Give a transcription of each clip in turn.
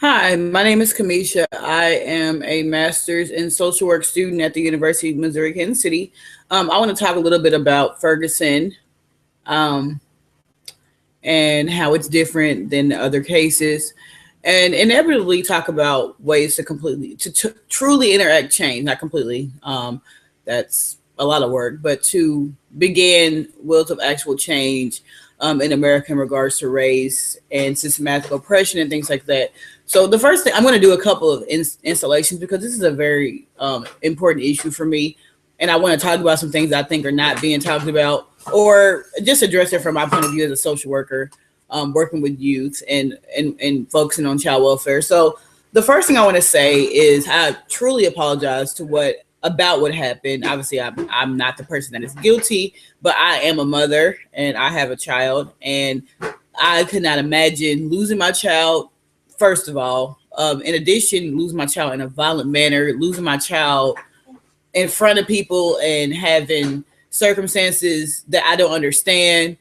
Hi, my name is Kamisha. I am a master's in social work student at the University of Missouri, Kansas City. I want to talk a little bit about Ferguson um, and how it's different than the other cases, and inevitably talk about ways to truly interact change, not completely. That's a lot of work, but to begin wheels of actual change in America in regards to race and systematic oppression and things like that. So the first thing I'm going to do a couple of installations because this is a very important issue for me, and I want to talk about some things I think are not being talked about, or just address it from my point of view as a social worker, working with youth and focusing on child welfare. So the first thing I want to say is I truly apologize to what happened. Obviously, I'm not the person that is guilty, but I am a mother and I have a child, and I could not imagine losing my child. First of all, in addition, losing my child in a violent manner, losing my child in front of people and having circumstances that I don't understand,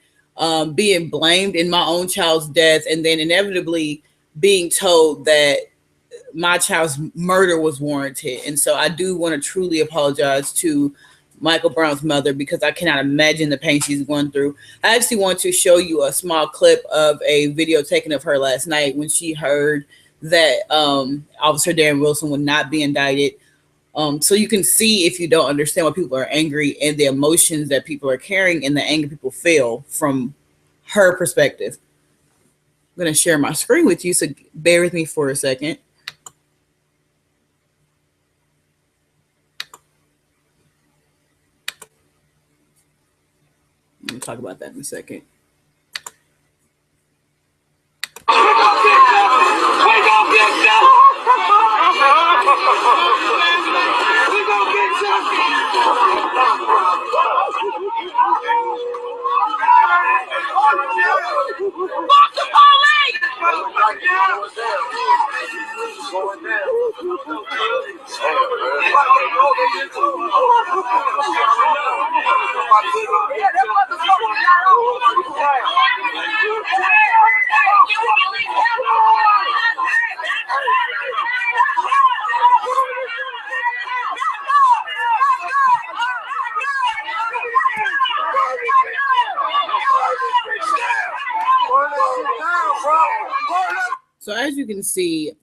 being blamed in my own child's death, and then inevitably being told that my child's murder was warranted. And so I do want to truly apologize to Michael Brown's mother because I cannot imagine the pain she's going through. I actually want to show you a small clip of a video taken of her last night when she heard that Officer Darren Wilson would not be indicted. So you can see, if you don't understand why people are angry and the emotions that people are carrying and the anger people feel from her perspective. I'm going to share my screen with you, so bear with me for a second. We'll talk about that in a second. So as you can see,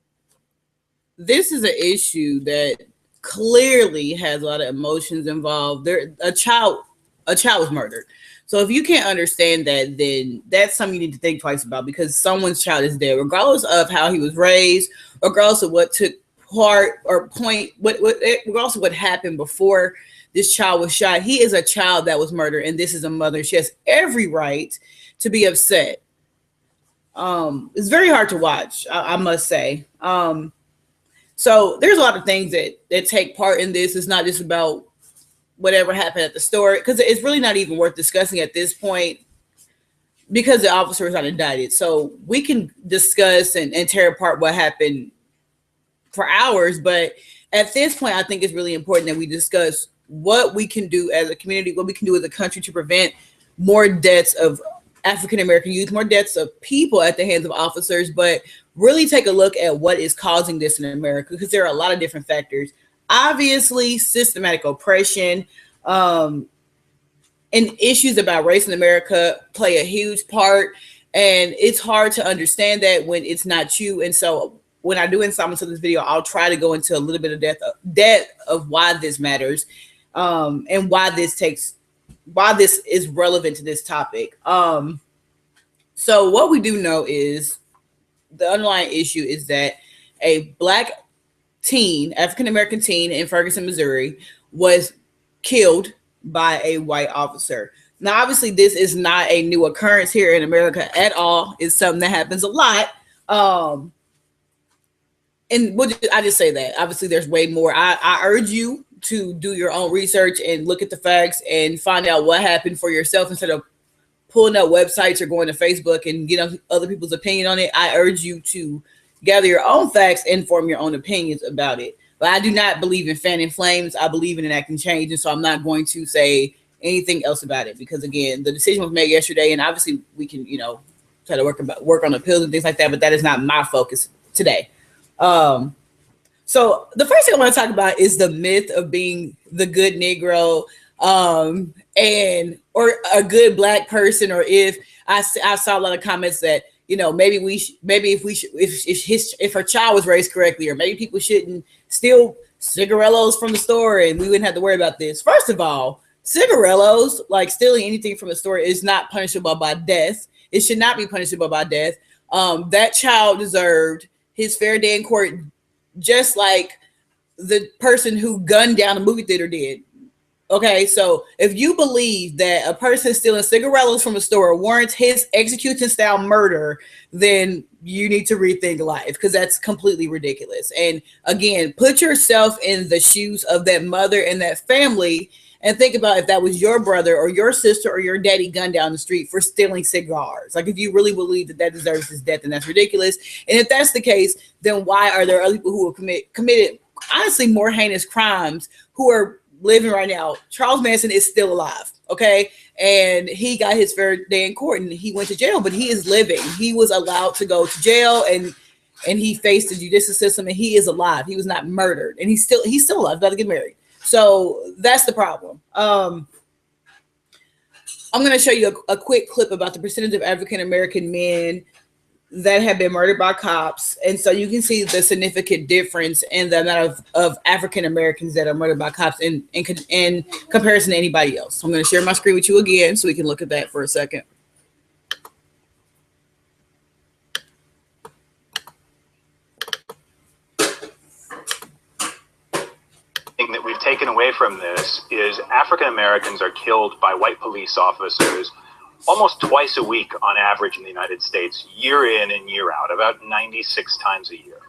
this is an issue that clearly has a lot of emotions involved. A child was murdered. So if you can't understand that, then that's something you need to think twice about, because someone's child is dead, regardless of how he was raised, regardless of what took part or point, regardless of what happened before this child was shot. He is a child that was murdered, and this is a mother. She has every right to be upset. It's very hard to watch, I must say. So there's a lot of things that take part in this. It's not just about whatever happened at the store, because it's really not even worth discussing at this point because the officer was not indicted. So we can discuss and tear apart what happened for hours, but at this point, I think it's really important that we discuss what we can do as a community, what we can do as a country to prevent more deaths of African-American youth, more deaths of people at the hands of officers, but really take a look at what is causing this in America, because there are a lot of different factors. Obviously, systematic oppression and issues about race in America play a huge part, and it's hard to understand that when it's not you. And so when I do installments of this video, I'll try to go into a little bit of depth of why this matters, and why this is relevant to this topic. So what we do know is the underlying issue is that a Black teen, African-American teen in Ferguson, Missouri, was killed by a white officer. Now, obviously, this is not a new occurrence here in America at all. It's something that happens a lot. And I just say that. Obviously, there's way more. I urge you to do your own research and look at the facts and find out what happened for yourself instead of pulling up websites or going to Facebook and getting other people's opinion on it. I urge you to gather your own facts and form your own opinions about it. But I do not believe in fanning flames. I believe in enacting change. And so I'm not going to say anything else about it because, again, the decision was made yesterday. And obviously we can, try to work on appeals and things like that. But that is not my focus today. So the first thing I want to talk about is the myth of being the good Negro, and or a good Black person, or if I saw a lot of comments that maybe if her child was raised correctly, or maybe people shouldn't steal cigarillos from the store and we wouldn't have to worry about this. First of all, cigarillos, like stealing anything from a store, is not punishable by death. It should not be punishable by death. That child deserved his fair day in court, just like the person who gunned down the movie theater did. Okay, so if you believe that a person stealing cigarillos from a store warrants his execution style murder, then you need to rethink life, because that's completely ridiculous. And again, put yourself in the shoes of that mother and that family and think about if that was your brother or your sister or your daddy gunned down the street for stealing cigars. Like, if you really believe that that deserves his death, then that's ridiculous. And if that's the case, then why are there other people who have committed honestly more heinous crimes who are living right now? Charles Manson is still alive, okay? And he got his fair day in court and he went to jail, but he is living. He was allowed to go to jail and he faced the judicial system, and he is alive. He was not murdered, and he's still alive, about to get married. So that's the problem. I'm going to show you a quick clip about the percentage of African-American men that have been murdered by cops. And so you can see the significant difference in the amount of African-Americans that are murdered by cops in comparison to anybody else. So I'm going to share my screen with you again so we can look at that for a second. That we've taken away from this is African Americans are killed by white police officers almost twice a week on average in the United States, year in and year out, about 96 times a year.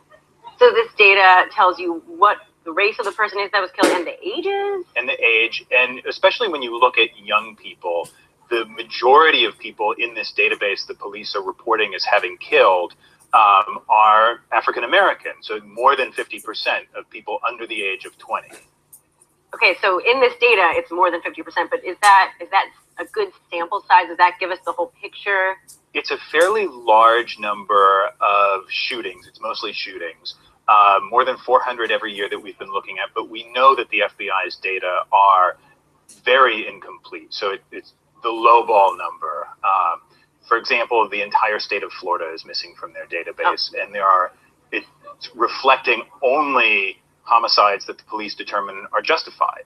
So this data tells you what the race of the person is that was killed and the ages? And the age, and especially when you look at young people, the majority of people in this database the police are reporting as having killed are African American. So more than 50% of people under the age of 20. Okay, so in this data, it's more than 50%, but is that a good sample size? Does that give us the whole picture? It's a fairly large number of shootings. It's mostly shootings, more than 400 every year that we've been looking at, but we know that the FBI's data are very incomplete. So it's the lowball number. For example, the entire state of Florida is missing from their database, and it's reflecting only homicides that the police determine are justified.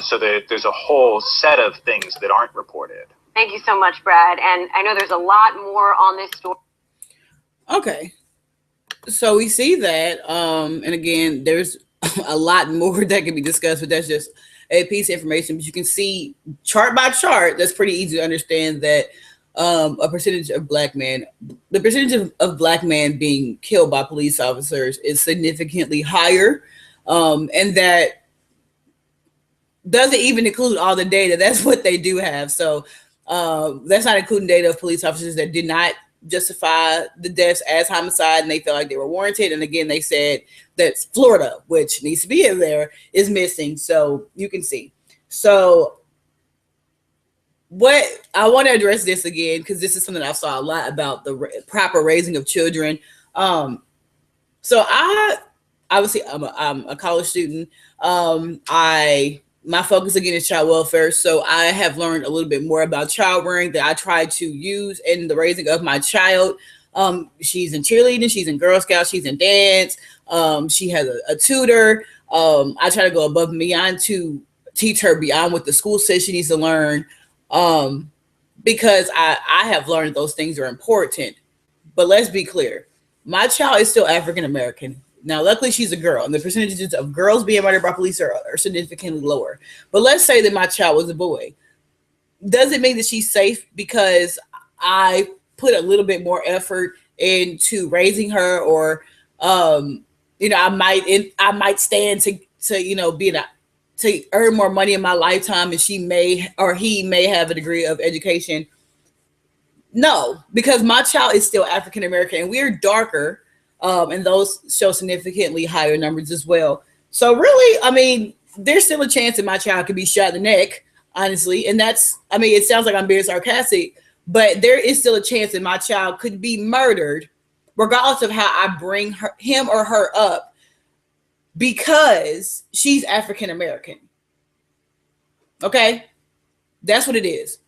So there's a whole set of things that aren't reported. Thank you so much, Brad. And I know there's a lot more on this story. Okay. So we see that, and again, there's a lot more that can be discussed, but that's just a piece of information. But you can see chart by chart, that's pretty easy to understand that a percentage of Black men, the percentage of Black men being killed by police officers is significantly higher. And that doesn't even include all the data. That's what they do have. So that's not including data of police officers that did not justify the deaths as homicide and they felt like they were warranted. And again, they said that Florida, which needs to be in there, is missing. So you can see. So what I want to address this again, because this is something I saw a lot about the proper raising of children. So obviously I'm a college student. My focus again is child welfare. So I have learned a little bit more about child rearing that I try to use in the raising of my child. She's in cheerleading, she's in Girl Scouts, she's in dance. She has a tutor. I try to go above and beyond to teach her beyond what the school says she needs to learn. Because I have learned those things are important. But let's be clear. My child is still African American. Now, luckily, she's a girl, and the percentages of girls being murdered by police are significantly lower. But let's say that my child was a boy. Does it mean that she's safe because I put a little bit more effort into raising her, or I might stand to to earn more money in my lifetime, and he may have a degree of education? No, because my child is still African American, and we're darker. And those show significantly higher numbers as well. So really, I mean, there's still a chance that my child could be shot in the neck, honestly. And it sounds like I'm being sarcastic, but there is still a chance that my child could be murdered regardless of how I bring him or her up, because she's African American. Okay? That's what it is.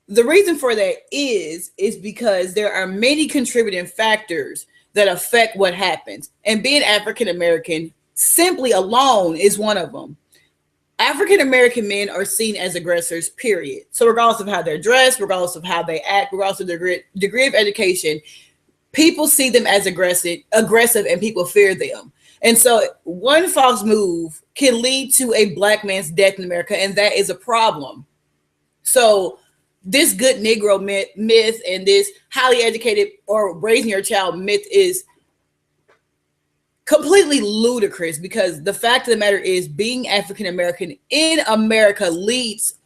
The reason for that is because there are many contributing factors that affect what happens. And being African American simply alone is one of them. African American men are seen as aggressors, period. So regardless of how they're dressed, regardless of how they act, regardless of their degree of education, people see them as aggressive, and people fear them. And so one false move can lead to a Black man's death in America, and that is a problem. So this good Negro myth and this highly educated or raising your child myth is completely ludicrous, because the fact of the matter is being African American in America leads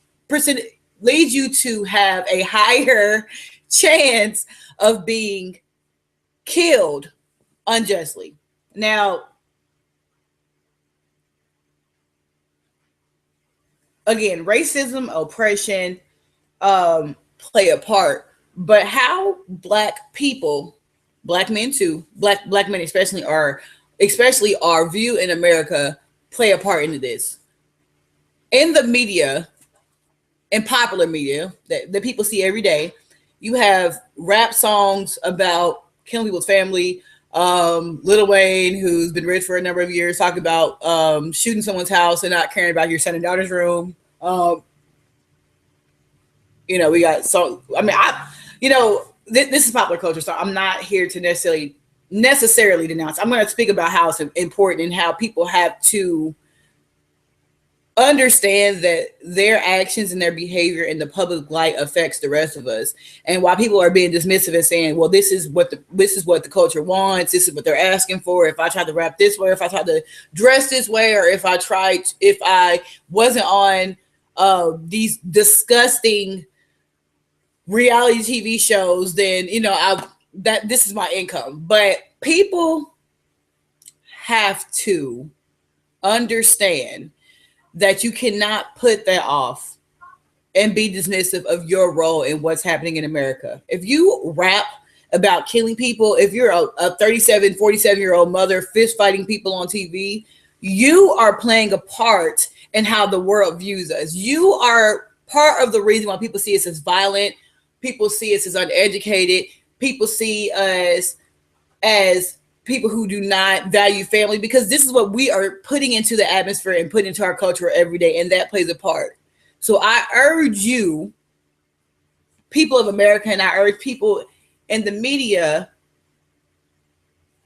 you to have a higher chance of being killed unjustly. Now, again, racism, oppression play a part, but how Black people, Black men too, black men especially are viewed in America play a part into this. In the media, in popular media that people see every day, you have rap songs about killing people's family. Lil Wayne, who's been rich for a number of years, talk about shooting someone's house and not caring about your son and daughter's room. We got this is popular culture, so I'm not here to necessarily denounce. I'm going to speak about how it's important and how people have to understand that their actions and their behavior in the public light affects the rest of us, and why people are being dismissive and saying, well, this is what the culture wants, this is what they're asking for. If I tried to rap this way, or if I tried to dress this way, or if I wasn't on these disgusting reality TV shows, then this is my income. But people have to understand that you cannot put that off and be dismissive of your role in what's happening in America. If you rap about killing people, if you're a 37, 47-year-old mother fist fighting people on TV, you are playing a part in how the world views us. You are part of the reason why people see us as violent, people see us as uneducated, people see us as people who do not value family, because this is what we are putting into the atmosphere and putting into our culture every day, and that plays a part. So I urge you, people of America, and I urge people in the media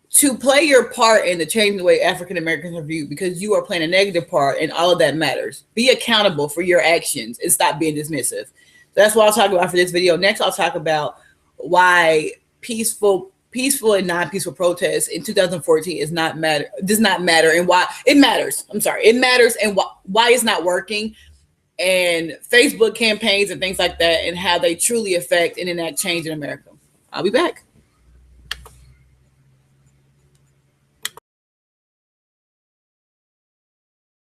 to play your part in the changing the way African Americans are viewed, because you are playing a negative part, and all of that matters. Be accountable for your actions and stop being dismissive. That's what I'll talk about for this video. Next, I'll talk about why peaceful and non-peaceful protests in 2014 does not matter, and why it matters. It matters, and why it's not working, and Facebook campaigns and things like that, and how they truly affect and enact change in America. I'll be back.